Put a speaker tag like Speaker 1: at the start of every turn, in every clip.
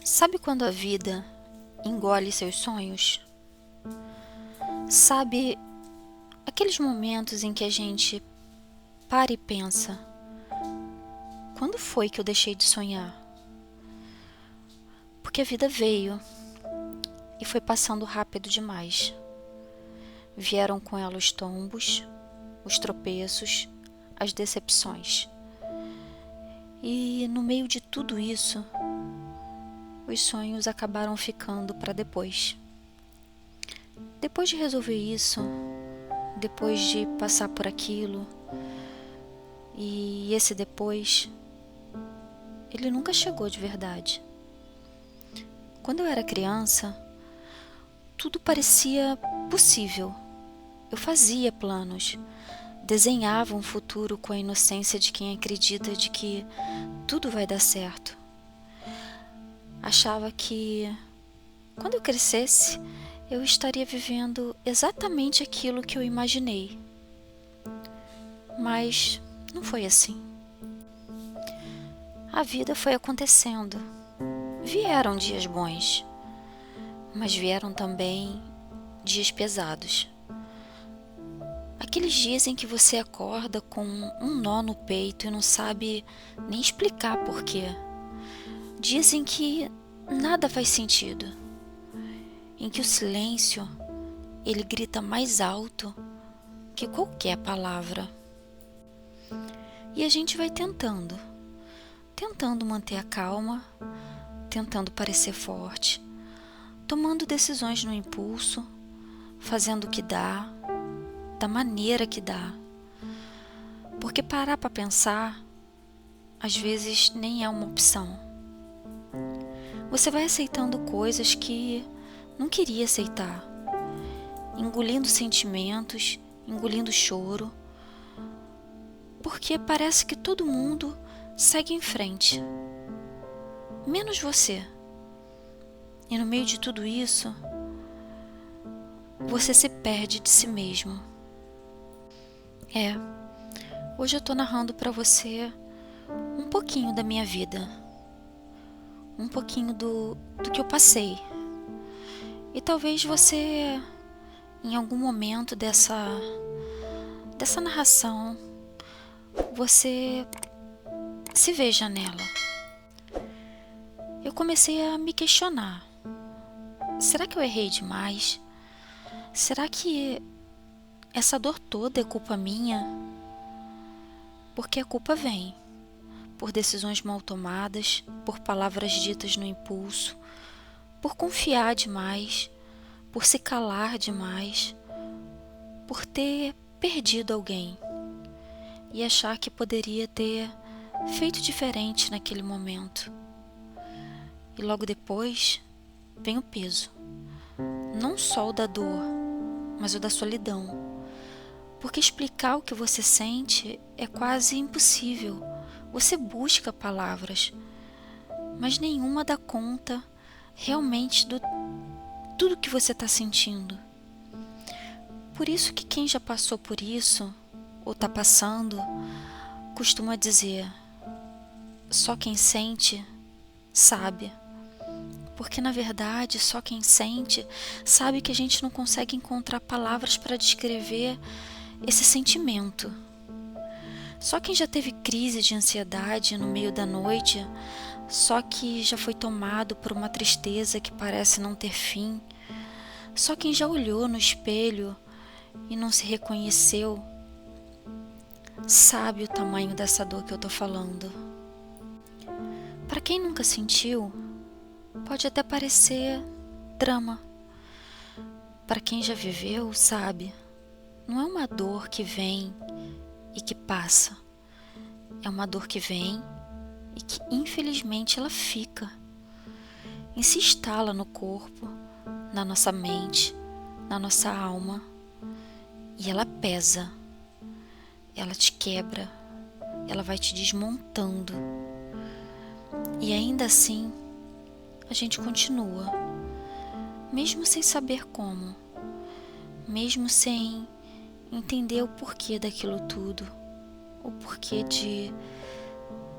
Speaker 1: Sabe quando a vida engole seus sonhos? Sabe aqueles momentos em que a gente para e pensa: quando foi que eu deixei de sonhar? Porque a vida veio e foi passando rápido demais. Vieram com ela os tombos, os tropeços, as decepções. E no meio de tudo isso, os sonhos acabaram ficando para depois. Depois de resolver isso, depois de passar por aquilo, e esse depois, ele nunca chegou de verdade. Quando eu era criança, tudo parecia possível. Eu fazia planos, desenhava um futuro com a inocência de quem acredita de que tudo vai dar certo. Achava que, quando eu crescesse, eu estaria vivendo exatamente aquilo que eu imaginei. Mas não foi assim. A vida foi acontecendo. Vieram dias bons, mas vieram também dias pesados. Aqueles dias em que você acorda com um nó no peito e não sabe nem explicar por quê. Dias em que nada faz sentido. Em que o silêncio, ele grita mais alto que qualquer palavra. E a gente vai tentando manter a calma, tentando parecer forte, tomando decisões no impulso, fazendo o que dá, da maneira que dá. Porque parar para pensar, às vezes nem é uma opção. Você vai aceitando coisas que não queria aceitar, engolindo sentimentos, engolindo choro, porque parece que todo mundo segue em frente, menos você. E no meio de tudo isso, você se perde de si mesmo. Hoje eu tô narrando pra você um pouquinho da minha vida, um pouquinho do que eu passei. E talvez você, em algum momento dessa narração, você se veja nela. Eu comecei a me questionar. Será que eu errei demais? Será que essa dor toda é culpa minha? Porque a culpa vem por decisões mal tomadas, por palavras ditas no impulso, por confiar demais, por se calar demais, por ter perdido alguém e achar que poderia ter feito diferente naquele momento. E logo depois vem o peso, não só o da dor, mas o da solidão. Porque explicar o que você sente é quase impossível. Você busca palavras, mas nenhuma dá conta realmente do tudo que você está sentindo. Por isso que quem já passou por isso, ou está passando, costuma dizer: só quem sente, sabe. Porque na verdade, só quem sente, sabe que a gente não consegue encontrar palavras para descrever esse sentimento. Só quem já teve crise de ansiedade no meio da noite, só que já foi tomado por uma tristeza que parece não ter fim, só quem já olhou no espelho e não se reconheceu, sabe o tamanho dessa dor que eu tô falando. Para quem nunca sentiu, pode até parecer drama. Para quem já viveu, sabe, não é uma dor que vem e que passa. É uma dor que vem e que infelizmente ela fica e se instala no corpo, na nossa mente, na nossa alma, e ela pesa, ela te quebra, ela vai te desmontando. E ainda assim, a gente continua, mesmo sem saber como, mesmo sem entender o porquê daquilo tudo, o porquê de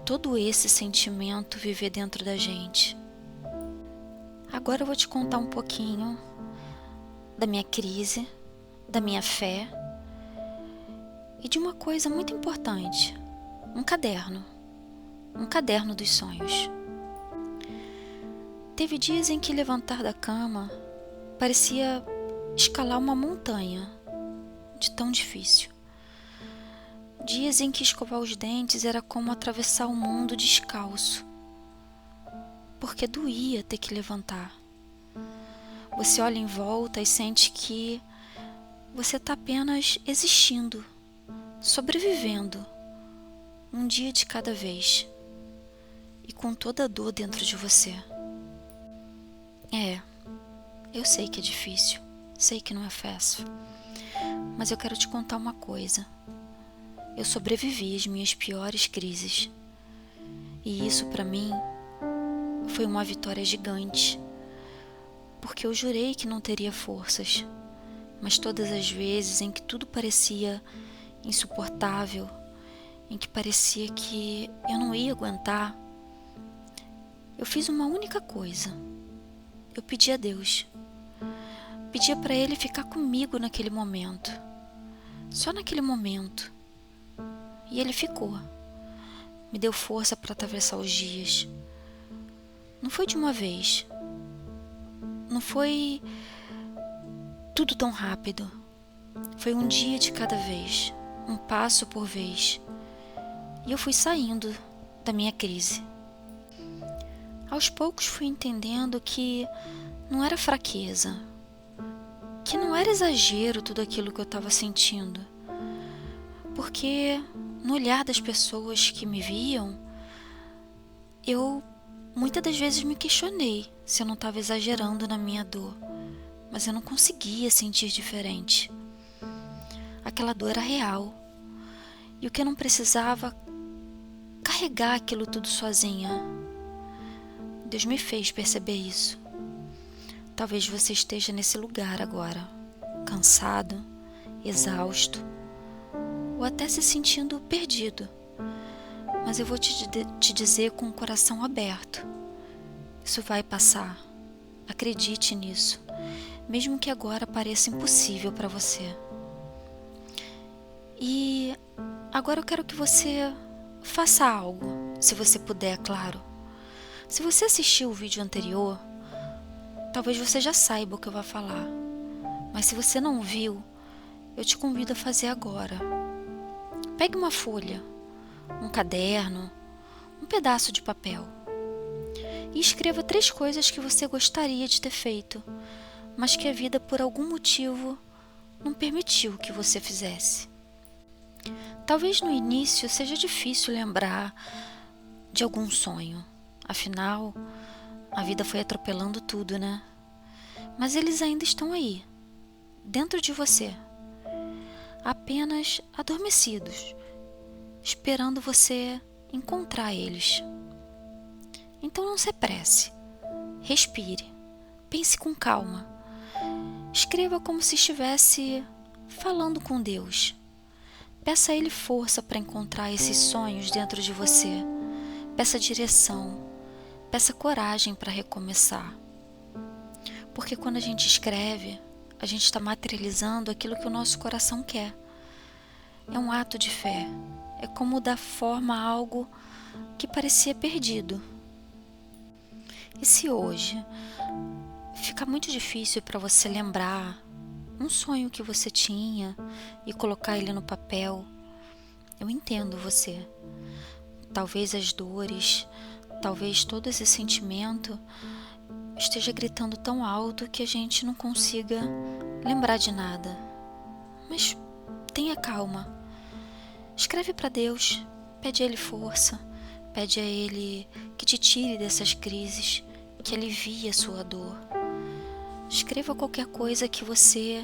Speaker 1: todo esse sentimento viver dentro da gente. Agora eu vou te contar um pouquinho da minha crise, da minha fé e de uma coisa muito importante, um caderno dos sonhos. Teve dias em que levantar da cama parecia escalar uma montanha, de tão difícil. Dias em que escovar os dentes era como atravessar o mundo descalço, porque doía ter que levantar. Você olha em volta e sente que você está apenas existindo, sobrevivendo, um dia de cada vez, e com toda a dor dentro de você. Eu sei que é difícil, sei que não é fácil, mas eu quero te contar uma coisa. Eu sobrevivi às minhas piores crises, e isso para mim foi uma vitória gigante, porque eu jurei que não teria forças, mas todas as vezes em que tudo parecia insuportável, em que parecia que eu não ia aguentar, eu fiz uma única coisa. Eu pedi a Deus. Pedia para Ele ficar comigo naquele momento. Só naquele momento. E Ele ficou. Me deu força para atravessar os dias. Não foi de uma vez. Não foi tudo tão rápido. Foi um dia de cada vez. Um passo por vez. E eu fui saindo da minha crise. Aos poucos fui entendendo que não era fraqueza, que não era exagero tudo aquilo que eu estava sentindo, porque no olhar das pessoas que me viam, eu muitas das vezes me questionei se eu não estava exagerando na minha dor, mas eu não conseguia sentir diferente. Aquela dor era real, e o que eu não precisava carregar aquilo tudo sozinha. Deus me fez perceber isso. Talvez você esteja nesse lugar agora, cansado, exausto, ou até se sentindo perdido. Mas eu vou te dizer com o coração aberto. Isso vai passar. Acredite nisso, mesmo que agora pareça impossível para você. E agora eu quero que você faça algo, se você puder, é claro. Se você assistiu o vídeo anterior, talvez você já saiba o que eu vou falar. Mas se você não viu, eu te convido a fazer agora. Pegue uma folha, um caderno, um pedaço de papel e escreva 3 coisas que você gostaria de ter feito, mas que a vida por algum motivo não permitiu que você fizesse. Talvez no início seja difícil lembrar de algum sonho. Afinal, a vida foi atropelando tudo, né? Mas eles ainda estão aí, dentro de você, apenas adormecidos, esperando você encontrar eles. Então não se apresse, respire, pense com calma, escreva como se estivesse falando com Deus. Peça a Ele força para encontrar esses sonhos dentro de você, peça direção. Peça coragem para recomeçar. Porque quando a gente escreve, a gente está materializando aquilo que o nosso coração quer. É um ato de fé. É como dar forma a algo que parecia perdido. E se hoje fica muito difícil para você lembrar um sonho que você tinha e colocar ele no papel, eu entendo você. Talvez as dores, talvez todo esse sentimento esteja gritando tão alto que a gente não consiga lembrar de nada. Mas tenha calma. Escreve para Deus, pede a Ele força, pede a Ele que te tire dessas crises, que alivie a sua dor. Escreva qualquer coisa que você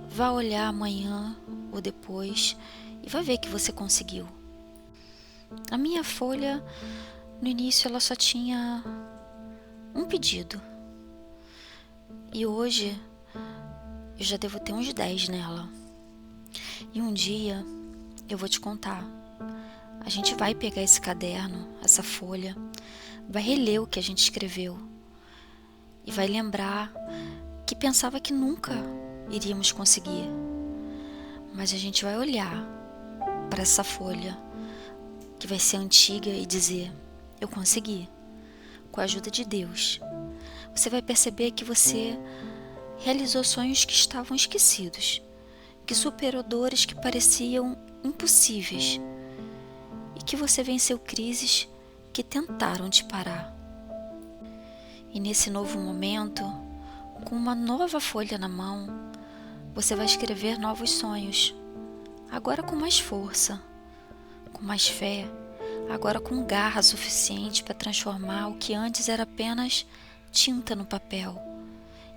Speaker 1: vá olhar amanhã ou depois e vai ver que você conseguiu. A minha folha, no início, ela só tinha um pedido. E hoje, eu já devo ter uns 10 nela. E um dia, eu vou te contar. A gente vai pegar esse caderno, essa folha, vai reler o que a gente escreveu. e vai lembrar que pensava que nunca iríamos conseguir. Mas a gente vai olhar para essa folha que vai ser antiga e dizer: eu consegui, com a ajuda de Deus. Você vai perceber que você realizou sonhos que estavam esquecidos, que superou dores que pareciam impossíveis e que você venceu crises que tentaram te parar. E nesse novo momento, com uma nova folha na mão, você vai escrever novos sonhos, agora com mais força, com mais fé, agora com garra suficiente para transformar o que antes era apenas tinta no papel,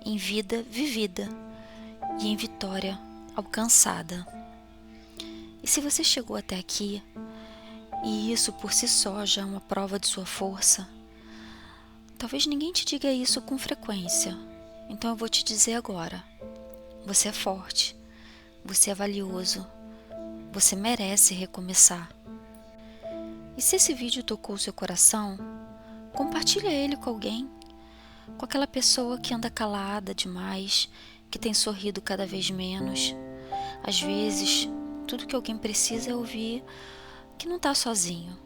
Speaker 1: em vida vivida e em vitória alcançada. E se você chegou até aqui, e isso por si só já é uma prova de sua força, talvez ninguém te diga isso com frequência, então eu vou te dizer agora: você é forte, você é valioso, você merece recomeçar. E se esse vídeo tocou seu coração, compartilha ele com alguém, com aquela pessoa que anda calada demais, que tem sorrido cada vez menos. Às vezes, tudo que alguém precisa é ouvir que não está sozinho,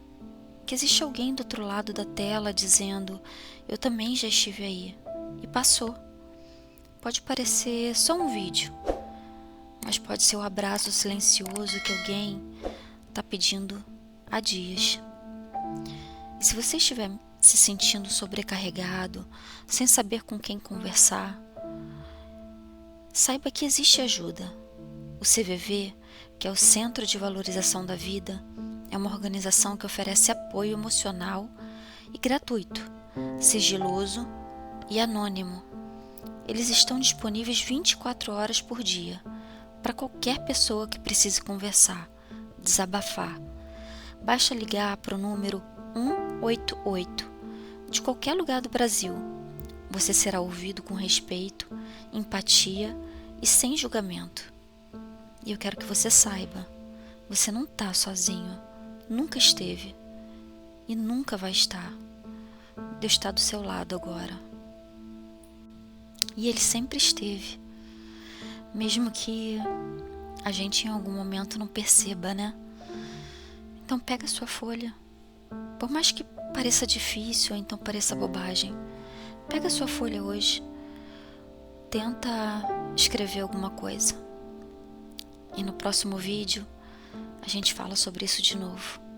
Speaker 1: que existe alguém do outro lado da tela dizendo: eu também já estive aí, e passou. Pode parecer só um vídeo, mas pode ser o abraço silencioso que alguém está pedindo há dias. E se você estiver se sentindo sobrecarregado, sem saber com quem conversar, saiba que existe ajuda. O CVV, que é o Centro de Valorização da Vida, é uma organização que oferece apoio emocional e gratuito, sigiloso e anônimo. Eles estão disponíveis 24 horas por dia, para qualquer pessoa que precise conversar, desabafar. Basta ligar para o número 188, de qualquer lugar do Brasil. Você será ouvido com respeito, empatia e sem julgamento. E eu quero que você saiba, você não está sozinho, nunca esteve e nunca vai estar. Deus está do seu lado agora. E Ele sempre esteve, mesmo que a gente em algum momento não perceba, né? Então pega a sua folha, por mais que pareça difícil ou então pareça bobagem, pega a sua folha hoje, tenta escrever alguma coisa. E no próximo vídeo a gente fala sobre isso de novo.